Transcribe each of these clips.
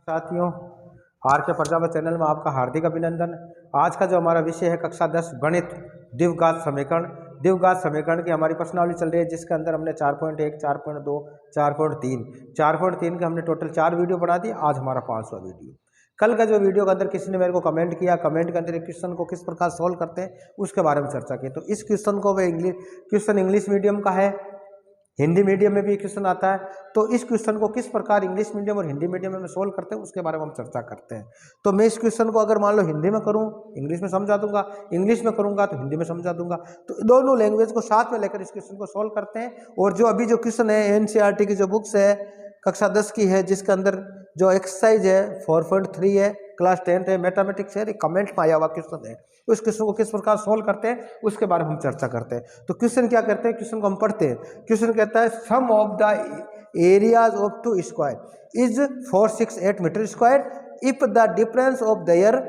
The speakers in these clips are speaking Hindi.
साथियों, आर के प्रजापति चैनल में आपका हार्दिक अभिनंदन। आज का जो हमारा विषय है कक्षा 10 गणित द्विघात समीकरण। द्विघात समीकरण की हमारी प्रश्नावली चल रही है, जिसके अंदर हमने 4.1, 4.2, 4.3 के हमने टोटल 4 वीडियो बना दी। आज हमारा 5वां वीडियो। कल का जो वीडियो के अंदर किसी ने मेरे को कमेंट किया, कमेंट के अंदर क्वेश्चन को किस प्रकार सोल्व करते हैं उसके बारे में चर्चा की। तो इस क्वेश्चन को वे क्वेश्चन इंग्लिश मीडियम का है, हिंदी मीडियम में भी क्वेश्चन आता है। तो इस क्वेश्चन को किस प्रकार इंग्लिश मीडियम और हिंदी मीडियम में सोल्व करते हैं उसके बारे में हम चर्चा करते हैं। तो मैं इस क्वेश्चन को अगर मान लो हिंदी में करूं, इंग्लिश में समझा दूंगा, इंग्लिश में करूंगा तो हिंदी में समझा दूंगा। तो दोनों लैंग्वेज को साथ में लेकर इस क्वेश्चन को सोल्व करते हैं। और जो अभी जो क्वेश्चन है एनसीईआरटी की जो बुक्स है कक्षा 10 की है, जिसके अंदर जो एक्सरसाइज है 4.3 है, क्लास 10 है, मैथमेटिक्स है, कमेंट में आया हुआ क्वेश्चन है। उस क्वेश्चन को किस प्रकार सोल्व करते हैं उसके बारे में हम चर्चा करते हैं। तो क्वेश्चन क्या करते हैं, क्वेश्चन को हम पढ़ते हैं। क्वेश्चन कहता है sum of the areas of two square is 468 metre square if the difference of their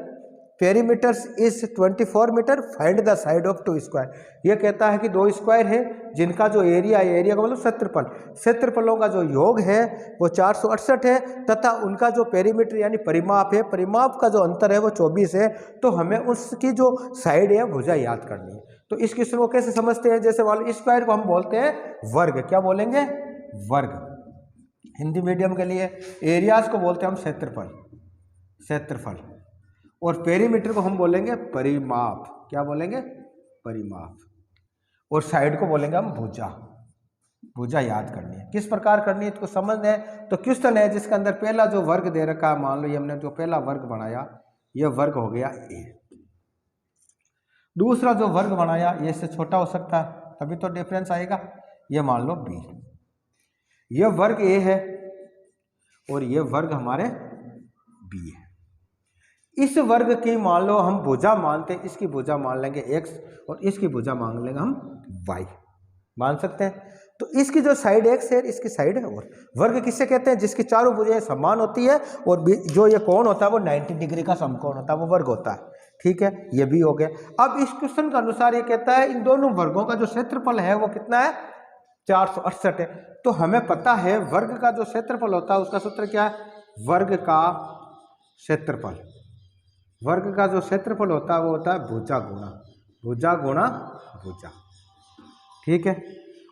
perimeters is 24 metre, find the side of two square. यह कहता है कि दो स्क्वायर है जिनका जो एरिया है, एरिया का मतलब क्षेत्रफल, क्षेत्रफलों का जो योग है वो 468 है, तथा उनका जो पेरीमीटर यानी परिमाप है, परिमाप का जो अंतर है वो 24 है। तो हमें उसकी जो साइड है भुजा याद करनी है। तो इस क्वेश्चन को कैसे समझते हैं, जैसे मान लो स्क्वायर को हम बोलते हैं वर्ग। क्या बोलेंगे? वर्ग। हिंदी मीडियम के लिए एरियाज को बोलते हैं हम क्षेत्रफल, क्षेत्रफल। और पेरीमीटर को हम बोलेंगे परिमाप। क्या बोलेंगे? परिमाप। और साइड को बोलेंगे हम भुजा। भुजा याद करनी है। किस प्रकार करनी है इसको समझना है। तो क्वेश्चन है जिसके अंदर पहला जो वर्ग दे रखा है, मान लो ये हमने जो पहला वर्ग बनाया ये वर्ग हो गया ए। दूसरा जो वर्ग बनाया ये इससे छोटा हो सकता है, तभी तो डिफरेंस आएगा। ये मान लो बी। ये वर्ग ए है और ये वर्ग हमारे बी है। इस वर्ग की मान लो हम भुजा मानते हैं, इसकी भुजा मान लेंगे x और इसकी भुजा मान लेंगे हम y, मान सकते हैं। तो इसकी जो साइड x है इसकी साइड है। और वर्ग किससे कहते हैं? जिसकी चारों भुजाएं समान होती है और जो ये कोण होता है वो 90 डिग्री का समकोण होता है, वो वर्ग होता है। ठीक है, ये भी हो गया। अब इस क्वेश्चन के अनुसार ये कहता है इन दोनों वर्गों का जो क्षेत्रफल है वो कितना है? 468 है। तो हमें पता है वर्ग का जो क्षेत्रफल होता है उसका सूत्र क्या है? वर्ग का क्षेत्रफल। वर्ग का जो क्षेत्रफल होता है वो होता है भुजा गुणा भुजा गुणा भुजा। ठीक है।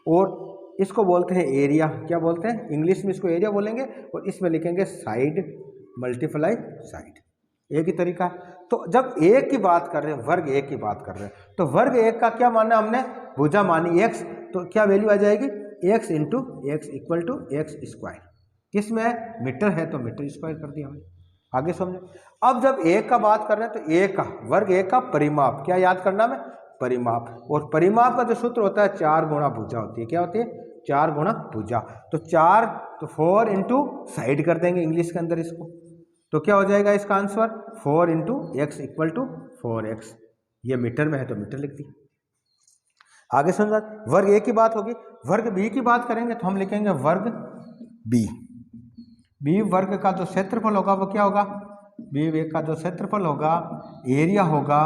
और इसको बोलते हैं एरिया। क्या बोलते हैं? इंग्लिश में इसको एरिया बोलेंगे और इसमें लिखेंगे साइड मल्टीप्लाई साइड। एक ही तरीका है। तो जब एक की बात कर रहे हैं, वर्ग एक की बात कर रहे हैं, तो वर्ग एक का क्या माना हमने? भुजा मानी x, तो क्या वैल्यू आ जाएगी? x into X equal to X square. किसमें है? मीटर है तो मीटर स्क्वायर कर दिया हमने। आगे समझो। अब जब एक का बात कर रहे हैं तो एक का वर्ग एक का परिमाप क्या याद करना में? परिमाप। और परिमाप का जो सूत्र होता है 4 गुणा भुजा होती है। क्या होती है? 4 गुणा भुजा। तो 4 तो 4 इंटू साइड कर देंगे इंग्लिश के अंदर इसको। तो क्या हो जाएगा इसका answer? 4 into X equal to 4x। ये मीटर में है तो मीटर लिख दिया। आगे समझा। वर्ग ए की बात होगी। वर्ग बी की बात करेंगे तो हम लिखेंगे वर्ग बी। बी वर्ग का जो क्षेत्रफल होगा वो क्या होगा? बी वर्ग का जो क्षेत्रफल होगा, एरिया होगा,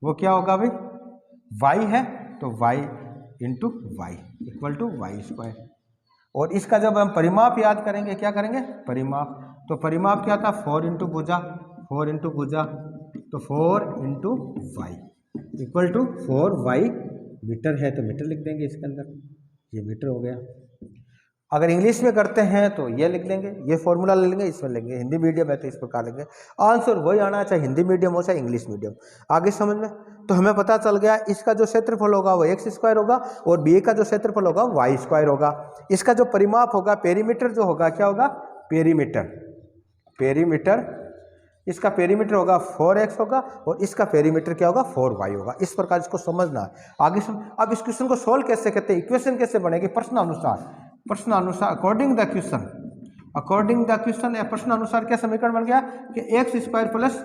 वो क्या होगा भाई? वाई है तो y into y equal to y square. और इसका जब हम परिमाप याद करेंगे, क्या करेंगे? परिमाप। तो परिमाप क्या था? 4 इंटू भुजा, 4 इंटू भुजा, तो 4 into y equal to 4y। Metre है तो मीटर लिख देंगे इसके अंदर। ये मीटर हो गया। अगर इंग्लिश में करते हैं तो ये लिख लेंगे, ये फॉर्मूला ले लेंगे, इसमें लेंगे। हिंदी मीडियम है तो इस प्रकार लेंगे। आंसर वही आना, चाहे हिंदी मीडियम हो चाहे इंग्लिश मीडियम। आगे समझ में। तो हमें पता चल गया इसका जो क्षेत्रफल होगा वो एक्स स्क्वायर होगा और बी का जो क्षेत्रफल होगा वाई स्क्वायर होगा। इसका जो परिमाप होगा, पेरीमीटर जो होगा, क्या होगा? पेरीमीटर। पेरीमीटर, इसका पेरीमीटर होगा 4x होगा और इसका पेरीमीटर क्या होगा? 4y होगा। इस प्रकार इसको समझना है। आगे अब इस क्वेश्चन को सोल्व कैसे करते हैं? इक्वेशन कैसे बनेगी? प्रश्नानुसार। प्रश्नानुसार according the question, according the question या प्रश्नानुसार क्या समीकरण बन गया कि x square plus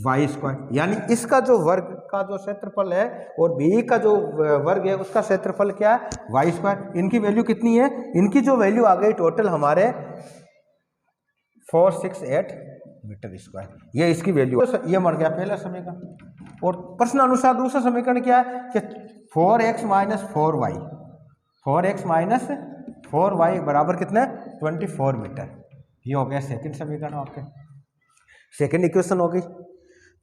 Y square. यानी इसका जो वर्ग का जो क्षेत्रफल है और बी का जो वर्ग है उसका क्षेत्रफल क्या है? Y square. इनकी वैल्यू कितनी है? इनकी जो वैल्यू आ गई टोटल हमारे 468 मीटर स्क्वायर। ये इसकी वैल्यू, ये मर गया पहला समीकरण। और प्रश्न अनुसार दूसरा समीकरण क्या है कि 4x minus 4y, 4x minus 4y बराबर कितना है? 24 मीटर। ये हो गया सेकंड समीकरण आपके, सेकंड इक्वेशन हो गई।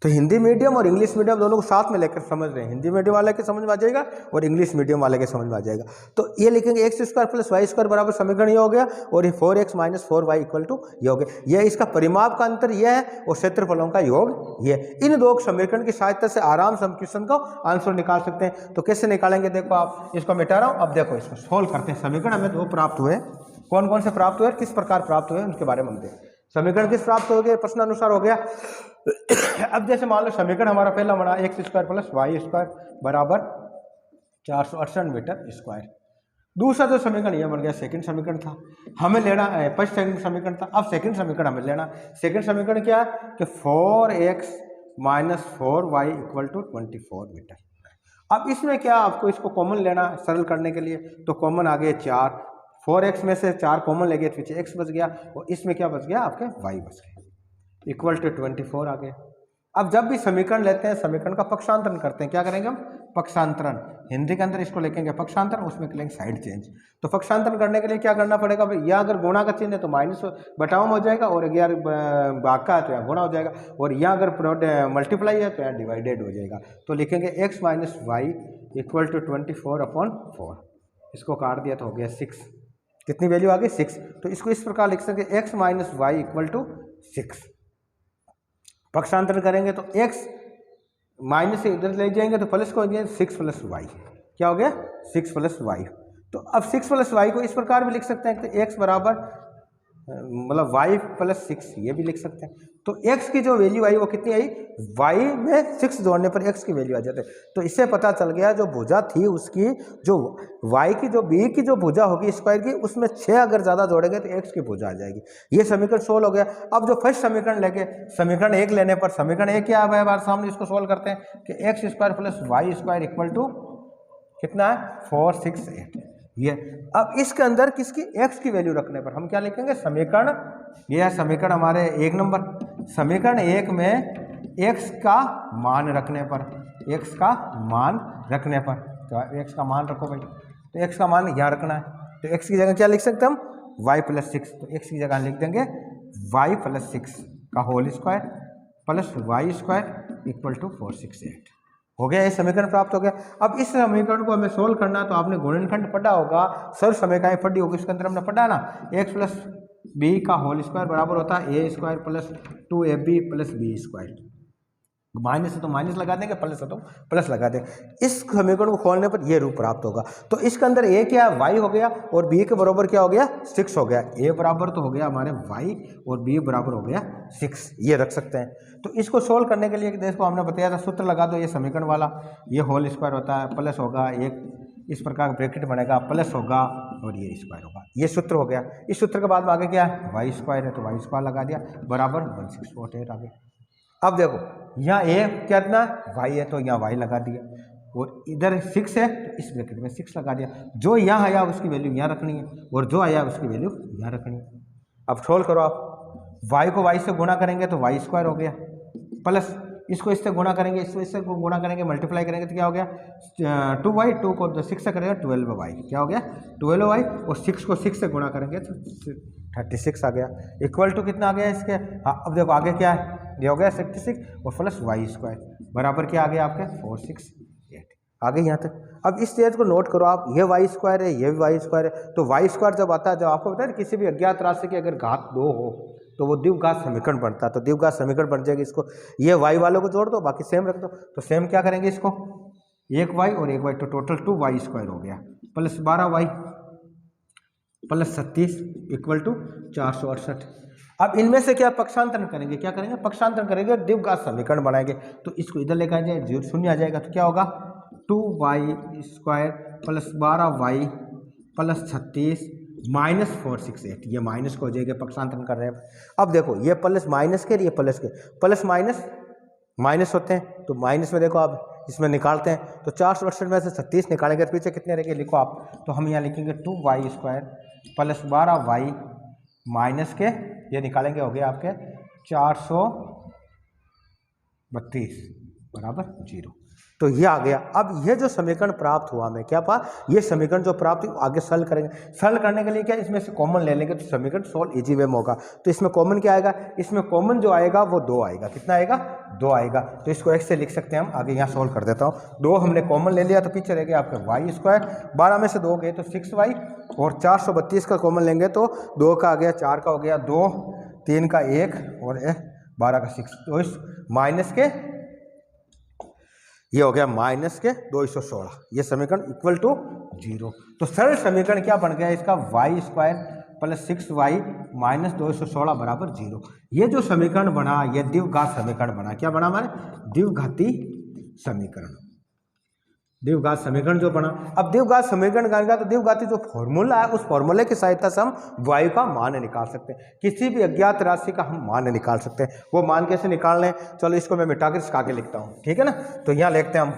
तो हिंदी मीडियम और इंग्लिश मीडियम दोनों को साथ में लेकर समझ रहे हैं, हिंदी मीडियम वाले के समझ में आ जाएगा और इंग्लिश मीडियम वाले के समझ में आ जाएगा। तो ये लिखेंगे x square plus Y square बराबर समीकरण ये हो गया, और ये 4x minus 4y equal to ये हो गया। ये इसका परिमाप का अंतर ये है और क्षेत्रफलों का योग ये। इन दो समीकरण की सहायता से आराम से हम क्वेश्चन को आंसर निकाल सकते हैं। तो कैसे निकालेंगे, देखो आप इसको मिटा रहा हूँ, अब देखो इसको सोल्व करते हैं। समीकरण हमें दो प्राप्त हुए, कौन कौन से प्राप्त हुए, किस प्रकार प्राप्त हुए उनके बारे में हम देखें। समीकरण किस प्राप्त हो गए, प्रश्न अनुसार हो गया। अब जैसे मान लो समीकरण हमारा पहला बना x square plus Y square बराबर 468 मीटर स्क्वायर। दूसरा जो समीकरण ये बन गया सेकंड समीकरण था, हमें लेना फर्स्ट सेकंड समीकरण था, अब सेकंड समीकरण हमें लेना। सेकंड समीकरण क्या है कि 4x minus 4y equal to 24 metre. अब इसमें क्या आपको इसको कॉमन लेना सरल करने के लिए, तो कॉमन आ गए 4, 4x में से 4 कॉमन ले गए, पीछे x बच गया और इसमें क्या बच गया आपके y बच गया इक्वल टू 24 आ गया। अब जब भी समीकरण लेते हैं समीकरण का पक्षांतरण करते हैं, क्या करेंगे हम, पक्षांतरण। हिंदी के अंदर इसको लिखेंगे पक्षांतरण, उसमें करेंगे साइड चेंज। तो पक्षांतरण करने के लिए क्या करना पड़ेगा भाई, या अगर गुणा का चिन्ह है तो माइनस बटाव हो जाएगा, और अगर भाग का है तो यहाँ गुणा हो जाएगा, और यहाँ अगर मल्टीप्लाई है तो यहाँ डिवाइडेड हो जाएगा। तो लिखेंगे x minus y equal to 24/4। इसको काट दिया तो हो गया 6, कितनी वैल्यू आ गई 6। तो इसको इस प्रकार लिख सकते हैं x minus y equal to 6। पक्षांतरण करेंगे तो x माइनस से इधर ले जाएंगे तो प्लस को हो जाएगा 6 प्लस वाई, क्या हो गया 6 प्लस वाई। तो अब 6 प्लस वाई को इस प्रकार भी लिख सकते हैं कि x बराबर मतलब y प्लस 6, ये भी लिख सकते हैं। तो x की जो वैल्यू आई वो कितनी आई, y में 6 जोड़ने पर x की वैल्यू आ जाती है। तो इससे पता चल गया जो भुजा थी उसकी, जो y की जो b की जो भुजा होगी स्क्वायर की, उसमें 6 अगर ज़्यादा जोड़ेंगे तो x की भुजा आ जाएगी। ये समीकरण सोल्व हो गया। अब जो फर्स्ट समीकरण लेके समीकरण 1 लेने पर, समीकरण 1 क्या है हमारे सामने, इसको सोल्व करते हैं कि x square plus Y square equal to कितना है 468 ये। अब इसके अंदर किसकी, x की वैल्यू रखने पर हम क्या लिखेंगे, समीकरण ये है समीकरण हमारे 1 नंबर। समीकरण 1 में x का मान रखने पर, x का मान रखने पर, तो x का मान रखो भाई, तो x का मान यहाँ रखना है। तो x की जगह क्या लिख सकते हैं हम, y प्लस 6। तो x की जगह लिख देंगे y प्लस 6 का whole square plus Y square equal to 468 हो गया। ये समीकरण प्राप्त हो गया। अब इस समीकरण को हमें सोल्व करना, तो आपने गुणनखंड पढ़ा होगा, सर्व समीकरण पढ़ी होगी, इसके अंदर हमने पढ़ा ना, x प्लस बी का होल स्क्वायर बराबर होता है a square plus 2ab plus b square. Minus है तो माइनस लगा देंगे, प्लस है तो प्लस लगा देंगे। इस समीकरण को खोलने पर यह रूप प्राप्त होगा। तो इसके अंदर a क्या है, y हो गया, और b के बराबर क्या हो गया 6 हो गया। a बराबर तो हो गया हमारे y और b बराबर हो गया 6, ये रख सकते हैं। तो इसको सोल्व करने के लिए देखो हमने बताया था, सूत्र लगा दो, ये समीकरण वाला, ये होल स्क्वायर होता है, प्लस होगा एक इस प्रकार का ब्रैकेट बनेगा, प्लस होगा और ये स्क्वायर होगा, ये सूत्र हो गया। इस सूत्र के बाद में आगे क्या है, वाई स्क्वायर है तो वाई स्क्वायर लगा दिया बराबर 1648 आगे। अब देखो यहाँ a कितना y है तो यहाँ y लगा दिया, और इधर 6 है तो इस ब्रैकेट में 6 लगा दिया। जो यहाँ आया उसकी वैल्यू यहाँ रखनी है, और जो आया उसकी वैल्यू यहाँ रखनी है। अब सोल्व करो आप, y को y से गुणा करेंगे तो वाई स्क्वायर हो गया, प्लस इसको इससे गुणा करेंगे, इसको इससे गुणा करेंगे, मल्टीप्लाई करेंगे तो क्या हो गया 2y, 2 को 6 से करेंगे 12y, क्या हो गया 12y, और 6 को 6 से गुणा करेंगे तो 36 आ गया, इक्वल टू कितना आ गया इसके। हाँ अब देखो आगे क्या है, ये हो गया 66 और प्लस वाई स्क्वायर बराबर क्या आ गया आपके 468 आ गए यहाँ तक। अब इस चीज़ को नोट करो आप, ये वाई स्क्वायर है, ये भी वाई स्क्वायर है। तो वाई स्क्वायर जब आता है, जब आपको पता है किसी भी अज्ञात राशि की अगर घात 2 हो तो वो द्विघात समीकरण बनता है, तो द्विघात समीकरण बन जाएगी। इसको ये वाई वालों को जोड़ दो, बाकी सेम रख दो। तो सेम क्या करेंगे इसको, एक वाई और एक वाई, तो टोटल 2y स्क्वायर हो गया, plus 12y plus 36 equal to 468। अब इनमें से क्या पक्षांतरण करेंगे, क्या करेंगे पक्षांतरण करेंगे, द्विघात समीकरण बनाएंगे। तो इसको इधर लेकर आ जाए, शून्य आ जाएगा, तो क्या होगा 2y square plus 12y plus 36 minus 468, ये माइनस को हो जाएगा पक्षांतरण कर रहे हैं। अब देखो ये प्लस माइनस के, ये प्लस के, प्लस माइनस माइनस होते हैं, तो माइनस में देखो आप इसमें निकालते हैं तो 468 में से 36 निकालेंगे, पीछे कितने रहेंगे लिखो आप। तो हम यहाँ लिखेंगे 2y square plus 12y minus के, ये निकालेंगे हो गया आपके 432 बराबर 0। तो ये आ गया। अब ये जो समीकरण प्राप्त हुआ हमें क्या पा, ये समीकरण जो प्राप्त हुआ आगे सॉल्व करेंगे। सॉल्व करने के लिए क्या इसमें से कॉमन ले लेंगे तो समीकरण सॉल्व इजी वे में होगा। तो इसमें कॉमन क्या आएगा, इसमें कॉमन जो आएगा वो 2 आएगा। कितना आएगा, 2 आएगा। तो इसको x से लिख सकते हैं हम। आगे यहाँ सॉल्व कर देता हूँ। 2 हमने कॉमन ले लिया तो पीछे रह गया आपका वाई स्क्वायर, 12 में से 2 गए तो 6y, और 432 का कॉमन लेंगे तो 2 का आ गया, 4 का हो गया 2, 3 का 1 और 12 का 6। तो इस माइनस के ये हो गया माइनस के 216, ये समीकरण इक्वल टू 0। तो सरल समीकरण क्या बन गया इसका, Y square plus 6y minus 216 बराबर 0। ये जो समीकरण बना ये द्विघात समीकरण बना। क्या बना हमारे, द्विघाती समीकरण। द्विघात समीकरण जो बना, अब द्विघात समीकरण बनेगा तो द्विघाती जो फॉर्मूला है उस फॉर्मूले की सहायता से हम वायु का मान निकाल सकते हैं। किसी भी अज्ञात राशि का हम मान निकाल सकते हैं। वो मान कैसे निकाल लें, चलो इसको मैं मिटा कर इसका आगे लिखता हूँ, ठीक है ना। तो यहाँ लिखते हैं हम,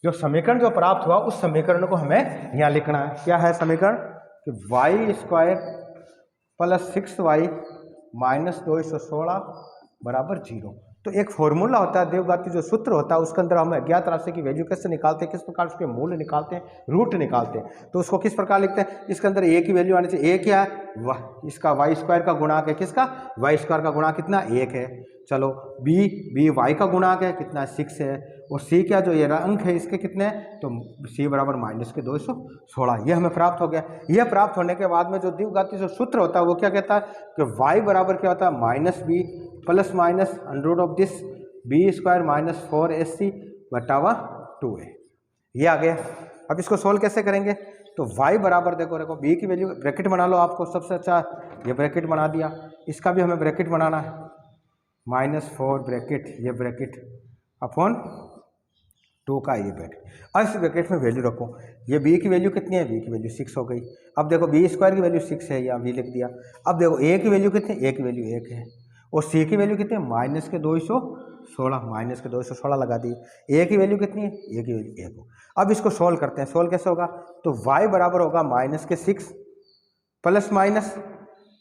जो समीकरण जो प्राप्त हुआ उस समीकरण को हमें यहाँ लिखना है। क्या है समीकरण, कि Y square plus 6y minus 216 बराबर 0। तो एक फॉर्मूला होता है द्विघाती जो सूत्र होता है, उसके अंदर हम अज्ञात राशि की वैल्यू कैसे निकालते हैं, किस प्रकार उसके मूल्य निकालते हैं, रूट निकालते हैं। तो उसको किस प्रकार लिखते हैं, इसके अंदर a की वैल्यू आनी चाहिए। a क्या है, वाह, इसका वाई स्क्वायर का गुणांक है। किसका, वाई स्क्वायर का गुणांक कितना, 1 है। चलो b वाई का गुणांक है, कितना 6 है। और c क्या, जो ये अंक है इसके कितने हैं, तो c बराबर माइनस के 216। ये हमें प्राप्त हो गया। यह प्राप्त होने के बाद में जो द्विघाती जो सूत्र होता है वो क्या कहता है, कि y बराबर क्या होता है, minus b plus minus under of this b square minus 4ac बटावा 2a। ये आ गया। अब इसको सोल्व कैसे करेंगे, तो y बराबर देखो b की वैल्यू ब्रैकेट बना लो, आपको सबसे अच्छा ये ब्रैकेट बना दिया। इसका भी हमें ब्रैकेट बनाना है, -4 ब्रैकेट, ये ब्रैकेट अपॉन 2 का ये ब्रैकेट। अब इस ब्रैकेट में वैल्यू रखो। ये b की वैल्यू कितनी है, b की वैल्यू 6 हो गई। अब देखो b स्क्वायर की वैल्यू 6 है, यहाँ b लिख दिया। अब देखो a की वैल्यू कितनी, a की वैल्यू 1 है। और c की वैल्यू कितनी है, माइनस के 216, माइनस के 216 लगा दी। a की वैल्यू कितनी है, a की वैल्यू 1 हो। अब इसको सोल्व करते हैं। सोल्व कैसे होगा, तो y बराबर होगा माइनस के 6 प्लस माइनस,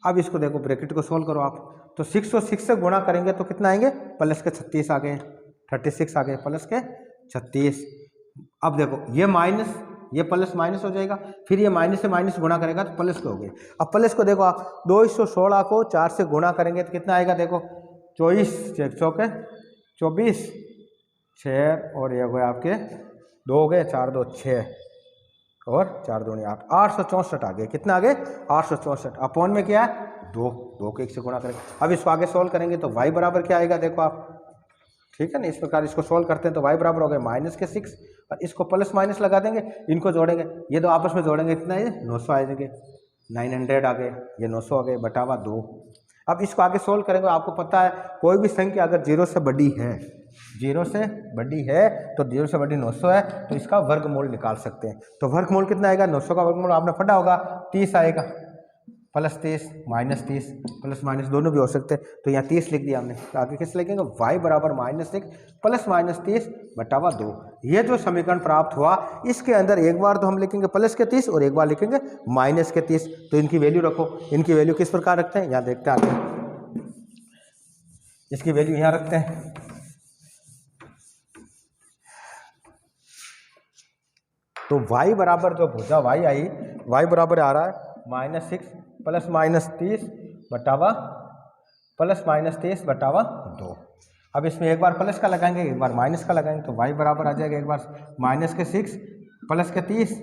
अब इसको देखो ब्रैकेट को सोल्व करो आप, तो 6 और 6 से गुणा करेंगे तो कितना आएंगे, प्लस के 36 आ गए, 36 आ गए, प्लस के 36। अब देखो ये माइनस, ये प्लस माइनस हो जाएगा, फिर ये माइनस से माइनस गुणा करेगा तो प्लस के हो गए। अब प्लस को देखो आप, 216 को 4 से गुणा करेंगे तो कितना आएगा, देखो 24 चौके 24, 6 और ये हो गए आपके 2 हो गए, 4 2 6 और 4 2 8, 864 आ गए। कितना आ गए, 864। अपॉन में क्या है, 2 को 1 से गुणा करेंगे। अब इसको आगे सोल्व करेंगे तो y बराबर क्या आएगा, देखो आप, ठीक है ना। इस प्रकार इसको सोल्व करते हैं तो y बराबर हो गए माइनस के 6, और इसको प्लस माइनस लगा देंगे, इनको जोड़ेंगे, ये दो आपस में जोड़ेंगे, कितना ये 900 आ जाएंगे, 900 आ गए, ये 900 आ गए, बटावा 2। अब इसको आगे सोल्व करेंगे। आपको पता है कोई भी संख्या अगर 0 से बड़ी है, 0 से बड़ी है तो 0 से बड़ी 900 है तो इसका वर्गमूल निकाल सकते हैं। तो वर्गमूल कितना आएगा, 900 का वर्गमूल आपने पढ़ा होगा 30 आएगा, प्लस 30 माइनस 30, प्लस माइनस दोनों भी हो सकते हैं। तो यहाँ 30 लिख दिया हमने। तो आगे किस लिखेंगे, y बराबर -1 प्लस -30 बटावा 2। ये जो समीकरण प्राप्त हुआ इसके अंदर एक बार तो हम लिखेंगे प्लस के 30 और एक बार लिखेंगे माइनस के 30। तो इनकी वैल्यू रखो। इनकी वैल्यू किस प्रकार रखते हैं, यहाँ देखते हैं आगे। इसकी वैल्यू यहाँ रखते हैं, तो y बराबर जो भुजा y आई, y बराबर आ रहा है -6 प्लस -30 बटावा प्लस -30 बटावा 2। अब इसमें एक बार प्लस का लगाएंगे, एक बार माइनस का लगाएंगे, तो y बराबर आ जाएगा एक बार माइनस के 6 प्लस के 30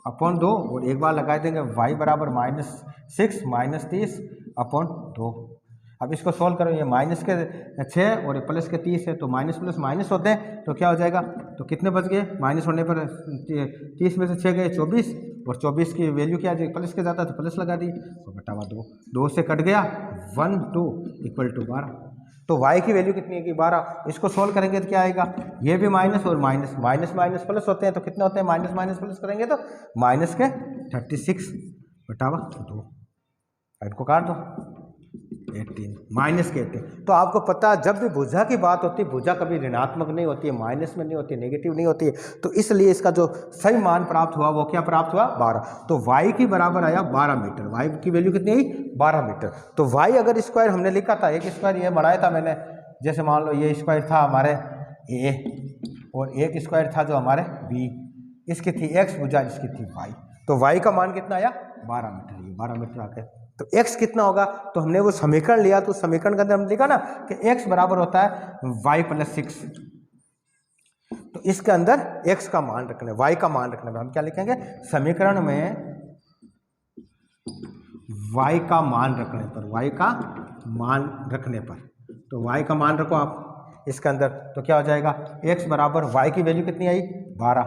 अपॉन 2, और एक बार लगा देंगे y बराबर -6 -30 अपॉन 2। अब इसको सोल्व करो, ये माइनस के 6 और प्लस के 30 है, तो माइनस प्लस माइनस होते हैं तो क्या हो जाएगा, तो कितने बच गए, माइनस होने पर 30 में से 6 गए 24, और 24 की वैल्यू क्या आ जाएगी, प्लस के जाता तो प्लस लगा दी, तो बटावा 2, 2 से कट गया 1 2 इक्वल टू 12। तो y की वैल्यू कितनी है कि 12। इसको सोल्व करेंगे तो क्या आएगा, ये भी माइनस और माइनस, माइनस माइनस प्लस होते हैं तो कितने होते हैं, माइनस माइनस प्लस करेंगे तो माइनस के 36 बटावा 2। इनको काट दो, 18 माइनस के 18। तो आपको पता है जब भी भुजा की बात होती है, भुजा कभी ऋणात्मक नहीं होती है, माइनस में नहीं होती है, नेगेटिव नहीं होती है। तो इसलिए इसका जो सही मान प्राप्त हुआ वो क्या प्राप्त हुआ, 12। तो y की बराबर आया 12 मीटर। y की वैल्यू कितनी आई, 12 मीटर। तो y अगर स्क्वायर हमने लिखा था, एक स्क्वायर ये बनाया था मैंने, जैसे मान लो ये स्क्वायर था हमारे a और एक स्क्वायर था जो हमारे बी, इसकी थी एक्स भुजा, इसकी थी वाई। तो वाई का मान कितना आया 12 मीटर, ये 12 मीटर आ गया। तो x कितना होगा, तो हमने वो समीकरण लिया, तो समीकरण के अंदर हमने लिखा ना कि x बराबर होता है y + 6। तो इसके अंदर x का मान रखना है, y का मान रखना है। हम क्या लिखेंगे, समीकरण में y का मान रखने पर, y का मान रखने पर, तो y का मान रखो आप इसके अंदर, तो क्या हो जाएगा, x बराबर y की वैल्यू कितनी आई 12,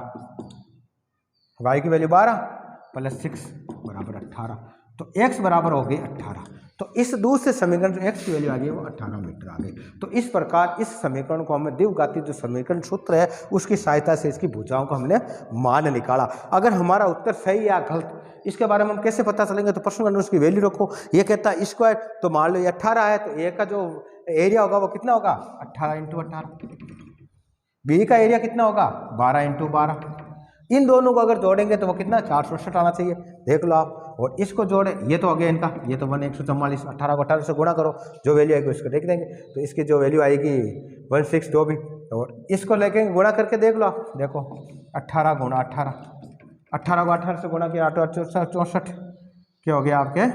y की वैल्यू 12 + 6 बराबर 18, तो x बराबर हो गई 18। तो इस दूसरे समीकरण जो x की वैल्यू आ गई वो 18 मीटर आ गई। तो इस प्रकार इस समीकरण को हमें द्विघाती जो समीकरण सूत्र है उसकी सहायता से इसकी भुजाओं को हमने मान निकाला। अगर हमारा उत्तर सही या गलत, इसके बारे में हम कैसे पता चलेंगे, तो प्रश्न के अंदर उसकी वैल्यू रखो। ये कहता है स्क्वायर, तो मान लो ये 18 है, तो ए का जो एरिया होगा वो कितना होगा 18 × 18, बी का एरिया कितना होगा 12 × 12। इन दोनों को अगर जोड़ेंगे तो वो कितना 468 आना चाहिए, देख लो आप। और इसको जोड़े, ये तो आ गया इनका, ये तो 144, 18 को 18 से गुणा करो, जो वैल्यू आएगी उसको देख देंगे। तो इसकी जो वैल्यू आएगी 16 जो भी, और इसको लेके गुणा करके देख लो आप, देखो 18 × 18, 18 को 18 से गुणा किया 8 64, क्या हो गया आपके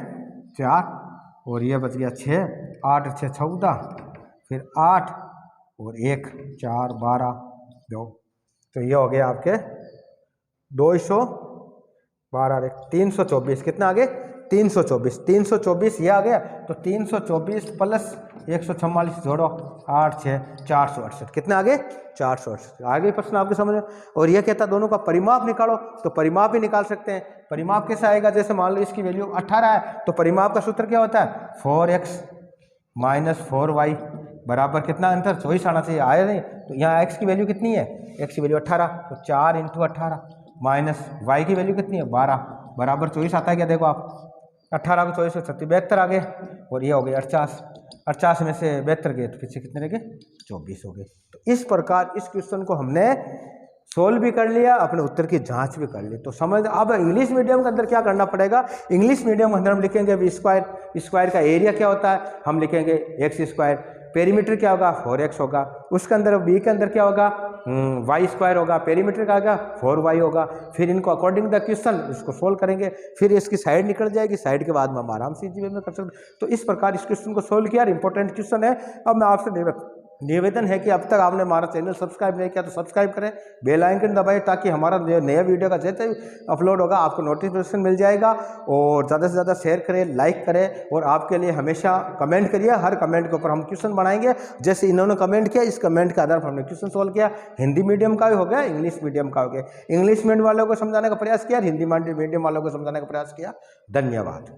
4, और ये बच गया 6, 8 × 6 = 14, फिर 8 और 1 4 12 2, तो ये हो गया आपके 212 324, कितना आ गए 324, 324 ये आ गया। तो 324 + 144 जोड़ो 8 6 468, कितने आ गए 468। आ गई प्रश्न आपके समझ में। और ये कहता दोनों का परिमाप निकालो, तो परिमाप भी निकाल सकते हैं। परिमाप कैसे आएगा, जैसे मान लो इसकी वैल्यू 18 है, तो परिमाप का सूत्र क्या होता है 4x - 4y बराबर कितना अंतर 24 आना चाहिए, आया नहीं। तो यहाँ x की वैल्यू कितनी है, x की वैल्यू 18, तो 4 × 18 माइनस y की वैल्यू कितनी है 12 बराबर 24 आता है क्या, देखो आप 18 को 24 से 72 आ गए, और ये हो गए 48, 48 में से 72 गए तो पीछे कितने रह गए 24 हो गए। तो इस प्रकार इस क्वेश्चन को हमने सोल्व भी कर लिया, अपने उत्तर की जांच भी कर ली। तो समझ, अब इंग्लिश मीडियम के अंदर क्या करना पड़ेगा, इंग्लिश मीडियम के अंदर हम लिखेंगे स्क्वायर, स्क्वायर का एरिया क्या होता है, हम लिखेंगे x², पेरीमीटर क्या होगा 4x होगा, उसके अंदर बी के अंदर क्या होगा y² होगा, पेरीमीटर का आएगा 4y होगा। फिर इनको अकॉर्डिंग द क्वेश्चन इसको सोल्व करेंगे, फिर इसकी साइड निकल जाएगी, साइड के बाद में हम आराम से इजी वे में कर सकते। तो इस प्रकार इस क्वेश्चन को सोल्व किया, इंपॉर्टेंट क्वेश्चन है। अब मैं आपसे निवेदन है कि अब तक आपने हमारा चैनल सब्सक्राइब नहीं किया तो सब्सक्राइब करें, बेल आइकन दबाएं, ताकि हमारा नया वीडियो का जैसे ही अपलोड होगा आपको नोटिफिकेशन मिल जाएगा। और ज़्यादा से ज़्यादा शेयर करें, लाइक करें, और आपके लिए हमेशा कमेंट करिए, हर कमेंट के ऊपर हम क्वेश्चन बनाएंगे। जैसे इन्होंने कमेंट किया, इस कमेंट के आधार पर हमने क्वेश्चन सोल्व किया। हिंदी मीडियम का भी हो गया, इंग्लिश मीडियम का हो गया। इंग्लिश मीडियम वालों को समझाने का प्रयास किया, हिंदी मीडियम वालों को समझाने का प्रयास किया। धन्यवाद।